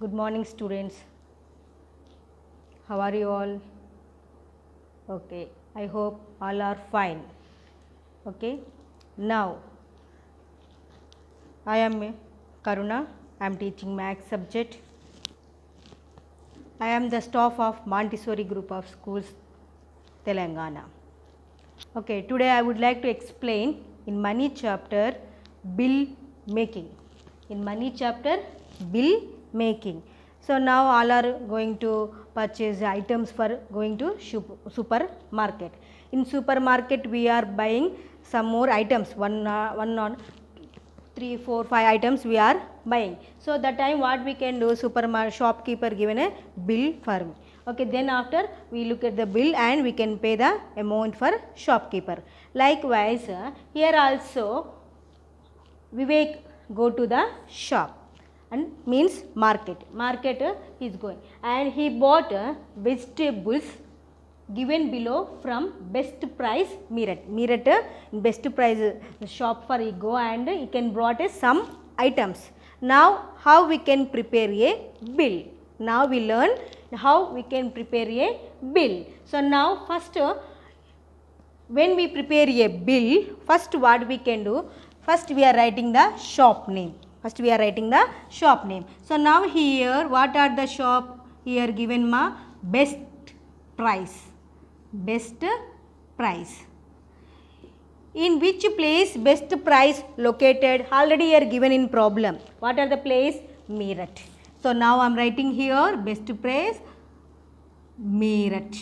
Good morning, students. How are you all? Okay, I hope all are fine. Okay, now I am Karuna. I am teaching maths subject. I am the staff of Montessori Group of Schools, Telangana. Okay, today I would like to explain in money chapter bill making. In money chapter bill making. So now all are going to purchase items for going to supermarket. In supermarket we are buying some more items, one on 3, 4, 5 items we are buying. So that time what we can do, supermarket shopkeeper given a bill for me. Okay, then after we look at the bill and we can pay the amount for shopkeeper. Likewise, here also Vivek go to the shop and means market. Market he is going and he bought vegetables given below from best price Meerut. Meerut best price shop for he go and he can brought some items. Now how we can prepare a bill? Now we learn how we can prepare a bill. So now first when we prepare a bill, first what we can do? First we are writing the shop name. First we are writing the shop name. So now here what are the shop? Here given ma best price. Best price. In which place best price located? Already here given in problem. What are the place? Meerut. So now I am writing here best price Meerut.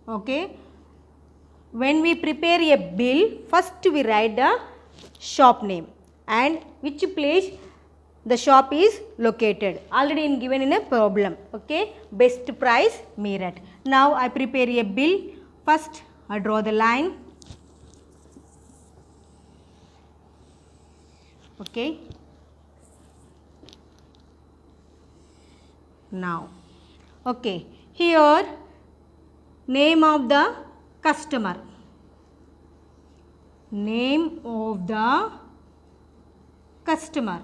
Okay. When we prepare a bill, first we write the shop name and which place the shop is located. Already in given in a problem. Okay. Best price Meerut. Now I prepare a bill. First I draw the line. Okay. Now. Okay. Here name of the customer. Name of the customer.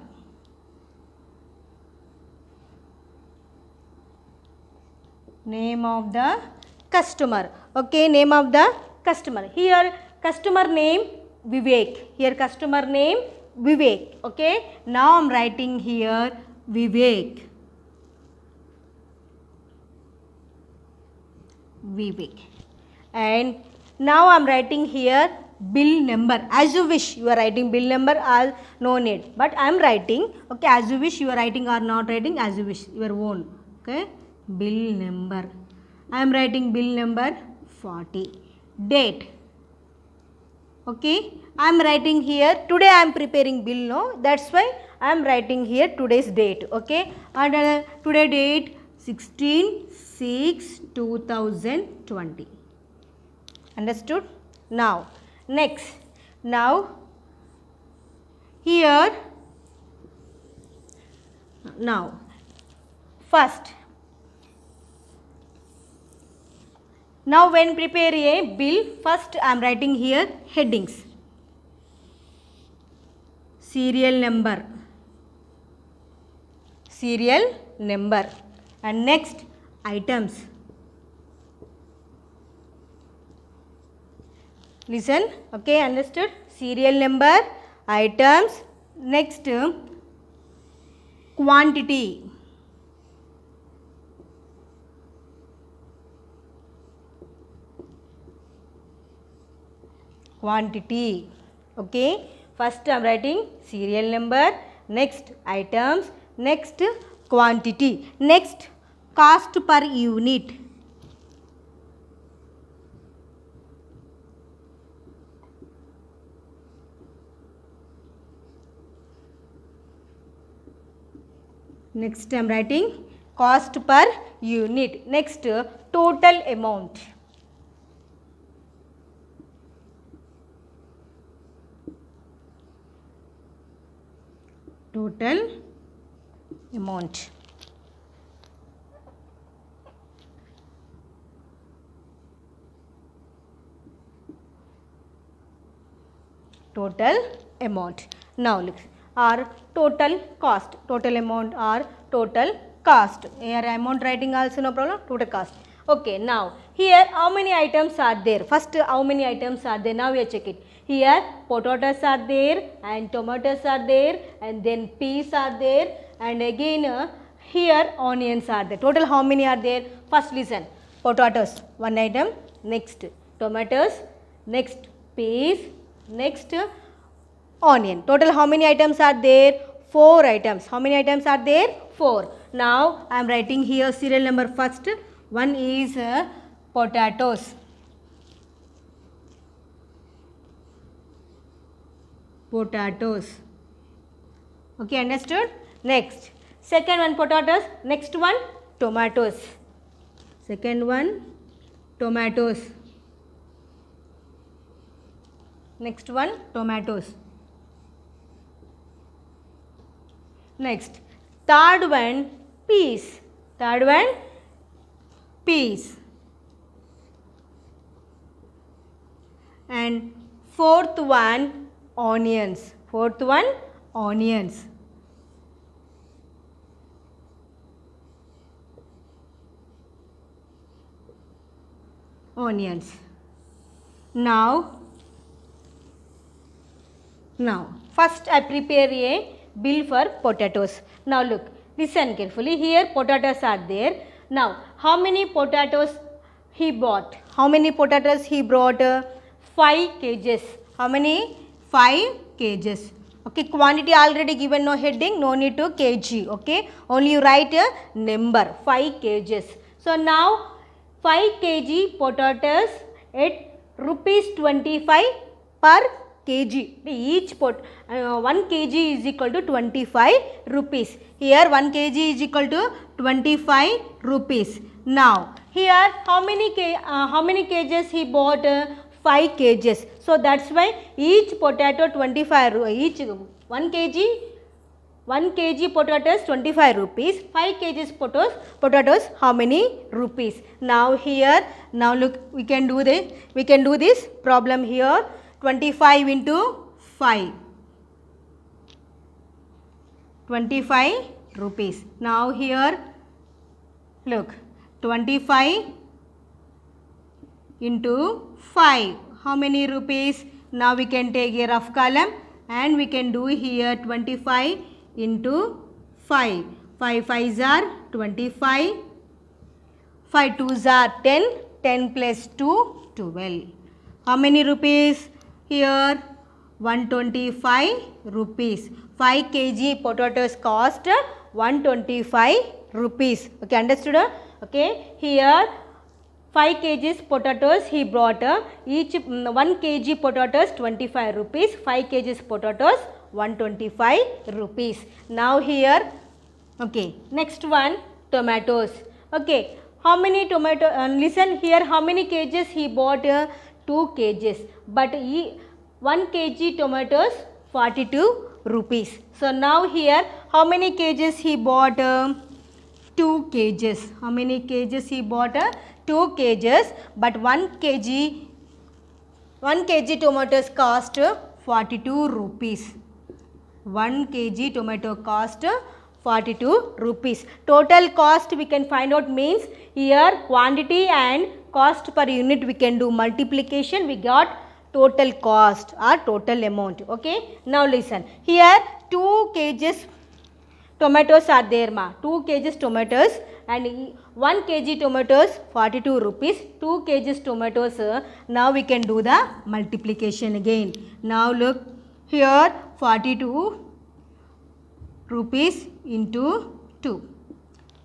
Name of the customer. Okay, name of the customer. Here customer name Vivek. Here customer name Vivek. Okay. Now I am writing here Vivek. Vivek. And now I am writing here bill number. As you wish you are writing bill number or no need. But I am writing. Okay, as you wish you are writing or not writing, as you wish, your own. Okay. Bill number. I am writing bill number 40. Date. Okay. I am writing here. Today I am preparing bill. No. That's why I am writing here today's date. Okay. And today date 16/6/2020. Understood? Now, next. Now, here. Now, first. Now, when prepare a bill, first I am writing here headings. Serial number. Serial number. And next, items. Listen, okay, understood? Serial number, items. Next, quantity. Quantity. Okay, first I am writing serial number, next items, next quantity, next cost per unit. Next I am writing cost per unit. Next total amount. Total amount. Total amount. Now look, or total cost, total amount or total cost. Here amount writing also no problem, total cost. Okay, now here how many items are there? First how many items are there? Now we check it. Here potatoes are there and tomatoes are there and then peas are there and again here onions are there. Total how many are there? First listen, potatoes one item, next tomatoes, next peas, next onion. Total how many items are there? 4 items. How many items are there? 4. Now I am writing here serial number first. One is potatoes. Potatoes. Okay, understood? Next. Second one potatoes. Next one tomatoes. Second one tomatoes. Next one tomatoes. Next third one peas. Third one peas. And fourth one onions. Fourth one onions. Onions. Now first I prepare a bill for potatoes. Now look, listen carefully. Here potatoes are there. Now how many potatoes he bought? How many potatoes he brought? 5 kgs. How many? 5 kgs. Okay, quantity already given, no heading, no need to kg. Okay, only you write a number 5 kgs. So now 5 kg potatoes at rupees 25 per kg. Each 1 kg is equal to 25 rupees. Here 1 kg is equal to 25 rupees. Now here how many kgs he bought? 5 kgs. So that's why each potato 25, each 1 kg potatoes 25 rupees, 5 kgs potatoes how many rupees? Now here, now look, we can do this problem here. 25 into 5, 25 rupees. Now here look, 25 into 5, how many rupees? Now we can take a rough column and we can do here 25 into 5. 5 5s are 25, 5 2s are 10, 10 plus 2, 12. How many rupees? Here 125 rupees. 5 kg potatoes cost 125 rupees. Okay, understood? Okay, here 5 kgs potatoes he brought, each 1 kg potatoes 25 rupees, 5 kgs potatoes 125 rupees. Now here, okay, next one tomatoes. Okay, how many tomato, listen here, how many kgs he bought? 2 kgs, but 1 kg tomatoes 42 rupees. So now here how many kgs he bought? 2 kgs. How many kgs he bought? 2 kgs, but 1 kg tomatoes cost 42 rupees. 1 kg tomato cost 42 rupees. Total cost we can find out means here quantity and cost per unit we can do multiplication, we got total cost or total amount. Okay, now listen, here 2 kgs tomatoes are there ma, 2 kgs tomatoes and 1 kg tomatoes 42 rupees, 2 kgs tomatoes. Now we can do the multiplication again. Now look here 42 rupees into 2.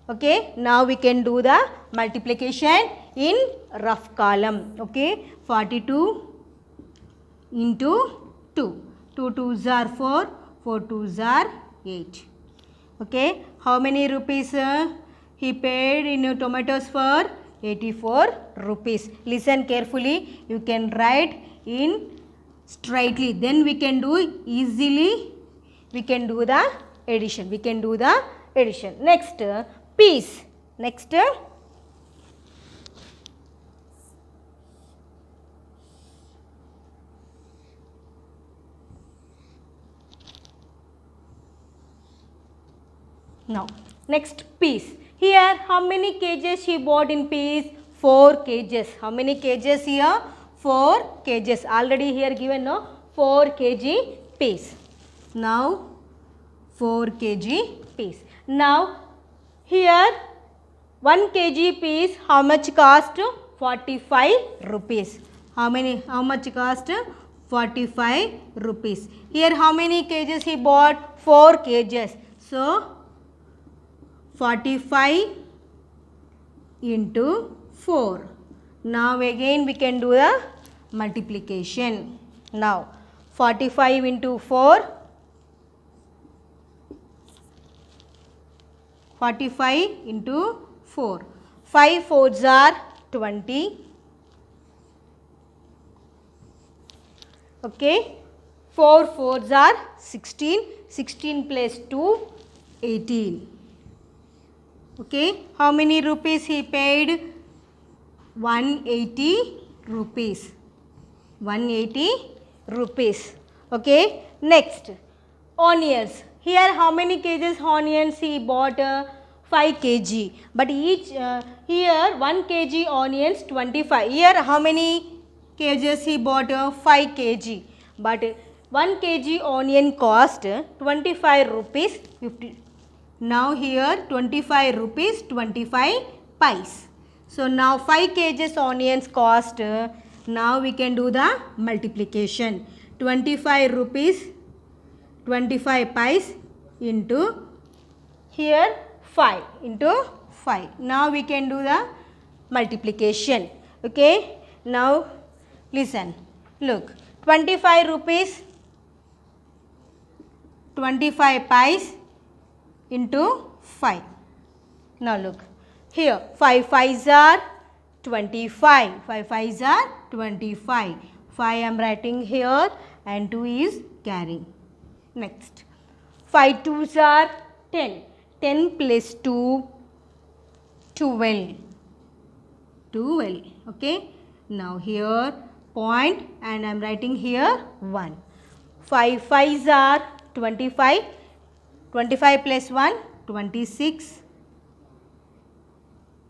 Okay, now we can do the multiplication in rough column. Okay, 42 into 2. 2 2s are 4, 4 2s are 8. Okay, how many rupees he paid in tomatoes for? 84 rupees. Listen carefully, you can write in straightly, then we can do easily, we can do the addition. Next peas. Next Next, peas. Here, how many kgs he bought in peas? 4 kgs. How many kgs here? 4 kgs. Already here given, no? 4 kg peas. Now, 4 kg peas. Now, here 1 kg peas, how much cost? 45 rupees. How much cost? 45 rupees. Here how many kgs he bought? 4 kgs. So 45 into 4. Now again we can do the multiplication. Now 45 into 4. 45 into 4. 5 4s are 20. Okay. 4 4s are 16. 16 plus 2, 18. Okay. How many rupees he paid? 180 rupees. 180 rupees. Okay. Next, onions. Here how many kgs onions he bought? 5 kg. But each here 1 kg onions 25. Here how many kgs he bought? 5 kg. But 1 kg onion cost 25 rupees 50. Now here 25 rupees 25 pies. So now 5 kgs onions cost. Now we can do the multiplication. 25 rupees 25 pies into here 5 into 5. Now we can do the multiplication. Okay. Now listen. Look. 25 rupees 25 pies into 5. Now look. Here 5 5s are 25. 5 5s are 25. 5 I am writing here and 2 is carrying. Next, 5 2s are 10. 10 plus 2, 12. 12. Okay. Now here point and I am writing here 1. 5 5s are 25. 25 plus 1, 26.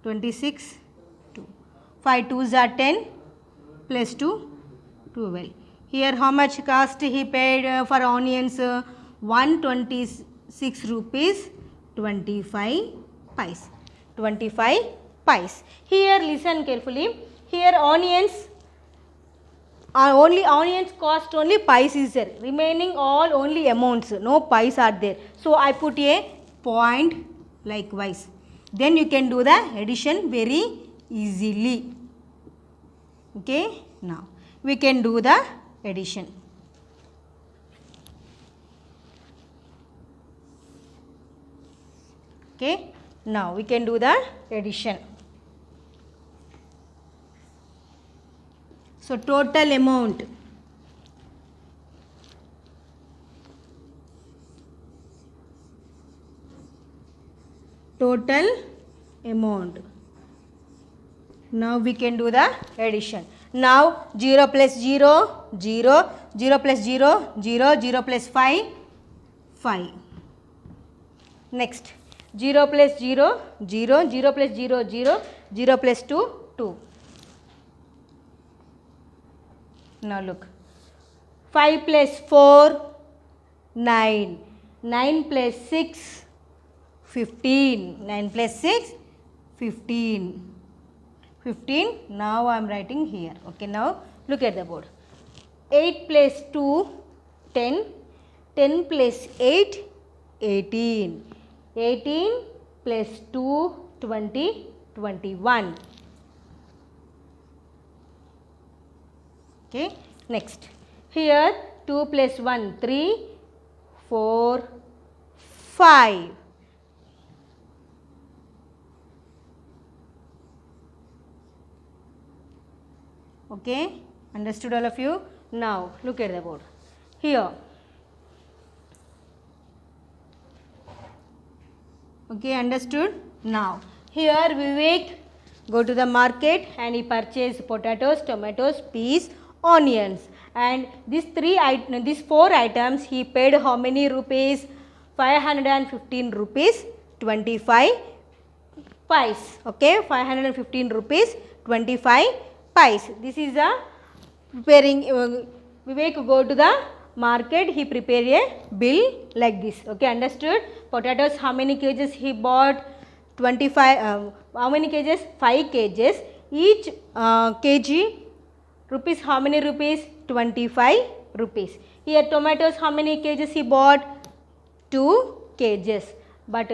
26, 2. 5 2s are 10 plus 2, 12. Here how much cost he paid for onions? 126 rupees 25 pies. 25 pies. Here listen carefully. Here onions only onions cost only pies is there. Remaining all only amounts. No pies are there. So I put a point likewise. Then you can do the addition very easily. Okay. Now we can do the addition. Okay. Now we can do the addition. So total amount. Total amount. Now we can do the addition. Now 0 plus 0, 0, 0 plus 0, 0, 0 plus 5, 5. Next 0 plus 0, 0, 0 plus 0, 0, 0 plus 2, 2. Now look. 5 plus 4, 9. 9 plus 6, 15. 9 plus 6, 15. 15. Now I am writing here. Okay. Now look at the board. 8 plus 2, 10. 10 plus 8, 18. 18 plus 2, 20, 21. Okay. Next. Here 2 plus 1, 3, 4, 5. Okay. Understood all of you? Now look at the board. Here. Okay, understood? Now, here Vivek go to the market and he purchased potatoes, tomatoes, peas, onions. And these four items he paid how many rupees? 515 rupees 25 pice. Okay, 515 rupees 25 pice. This is a preparing. Vivek go to the market, he prepare a bill like this. Okay, understood? Potatoes, how many kgs he bought? 25. How many kgs? 5 kgs. Each kg rupees, how many rupees? 25 rupees. Here tomatoes, how many kgs he bought? 2 kgs. But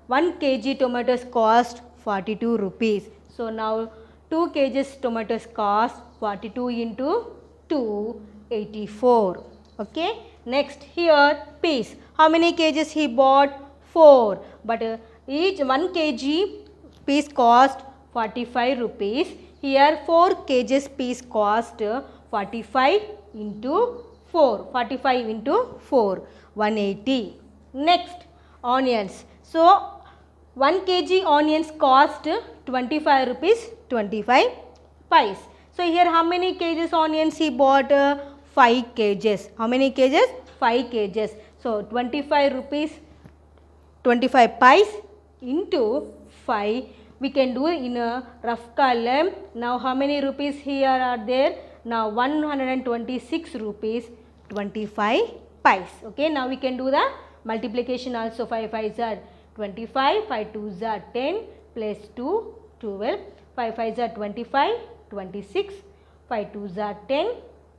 1 kg tomatoes cost 42 rupees. So now 2 kgs tomatoes cost 42 into 2, 84. Okay. Next here peas. How many kgs he bought? 4. But each 1 kg peas cost 45 rupees. Here 4 kgs peas cost 45 into 4. 45 into 4. 180. Next onions. So 1 kg onions cost 25 rupees 25 pice. So here how many kgs onions he bought? 5 kgs. How many kgs? 5 kgs. So 25 rupees 25 pice into 5. We can do in a rough column. Now how many rupees here are there? Now 126 rupees 25 pice. Okay. Now we can do the multiplication also. 5 5s are 25, 5 2s are 10 plus 2, 12, 5 5s are 25, 26, 5 2s are 10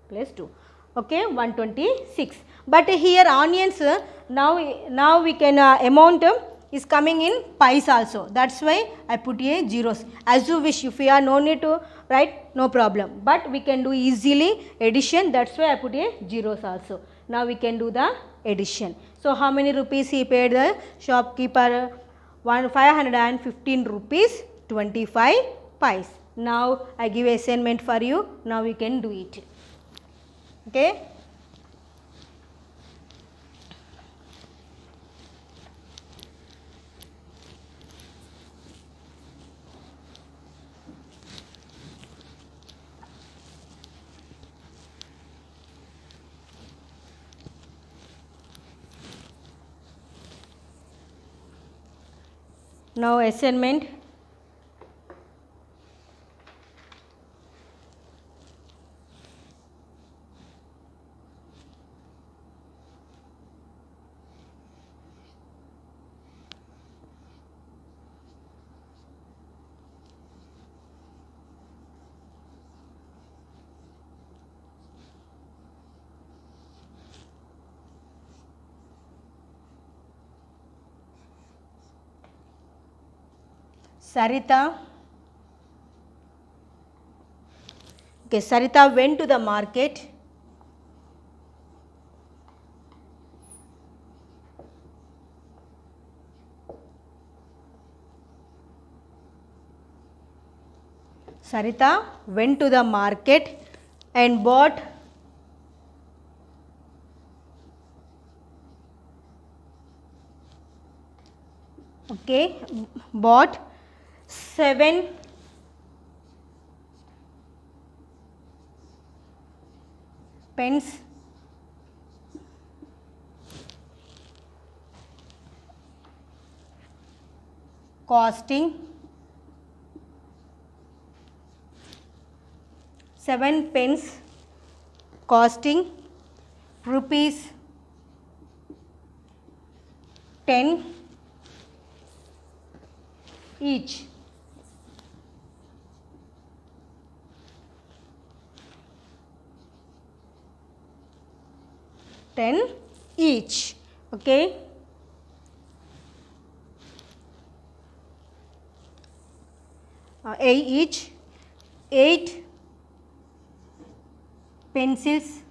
plus 2. Okay, 126. But here onions, now we can amount is coming in pies also. That's why I put a zeros. As you wish, if you are no need to write, no problem. But we can do easily addition. That's why I put a zeros also. Now we can do the addition. So how many rupees he paid the shopkeeper? 515 rupees 25 pice. Now I give assignment for you. Now we can do it. Okay. Now assignment. Sarita. Okay, Sarita went to the market. Sarita went to the market and bought bought 7 pens costing 7 pens costing rupees 10 each. Each. Okay. Each 8 pencils,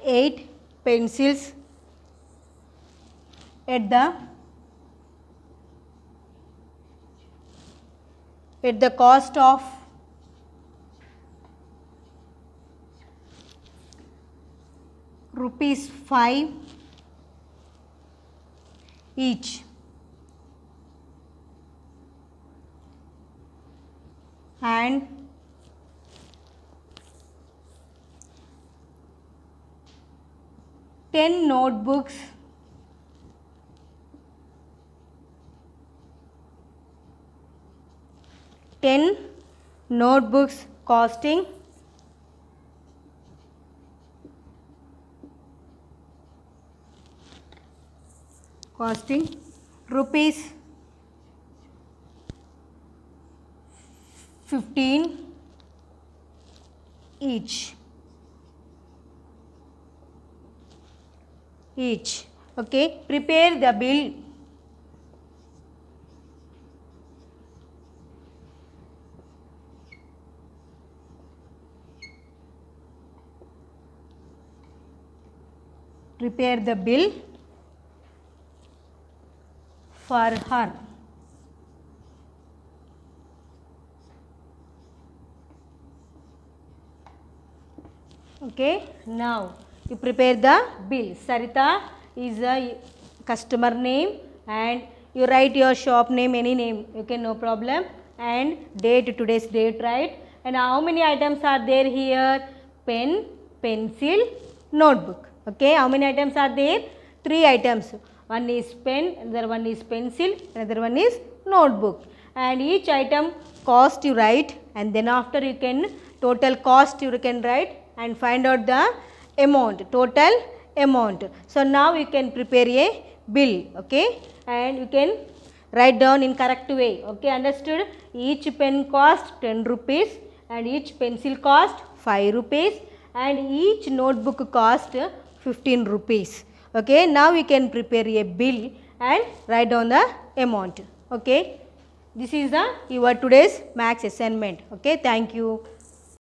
8 pencils at the cost of rupees 5 each. And 10 notebooks 10 notebooks costing rupees 15 each. Okay, prepare the bill. Prepare the bill for her. Okay, now you prepare the bill. Sarita is a customer name and you write your shop name, any name, okay, no problem, and date, today's date, right? And how many items are there here? Pen, pencil, notebook. Okay, how many items are there? 3 items. One is pen, another one is pencil, another one is notebook. And each item cost you write, and then after you can total cost you can write and find out the amount, total amount. So now you can prepare a bill, okay, and you can write down in correct way, okay, understood? Each pen cost 10 rupees and each pencil cost 5 rupees and each notebook cost 15 rupees. Okay, now we can prepare a bill and write down the amount. Okay, this is the your today's maths assignment. Okay, thank you.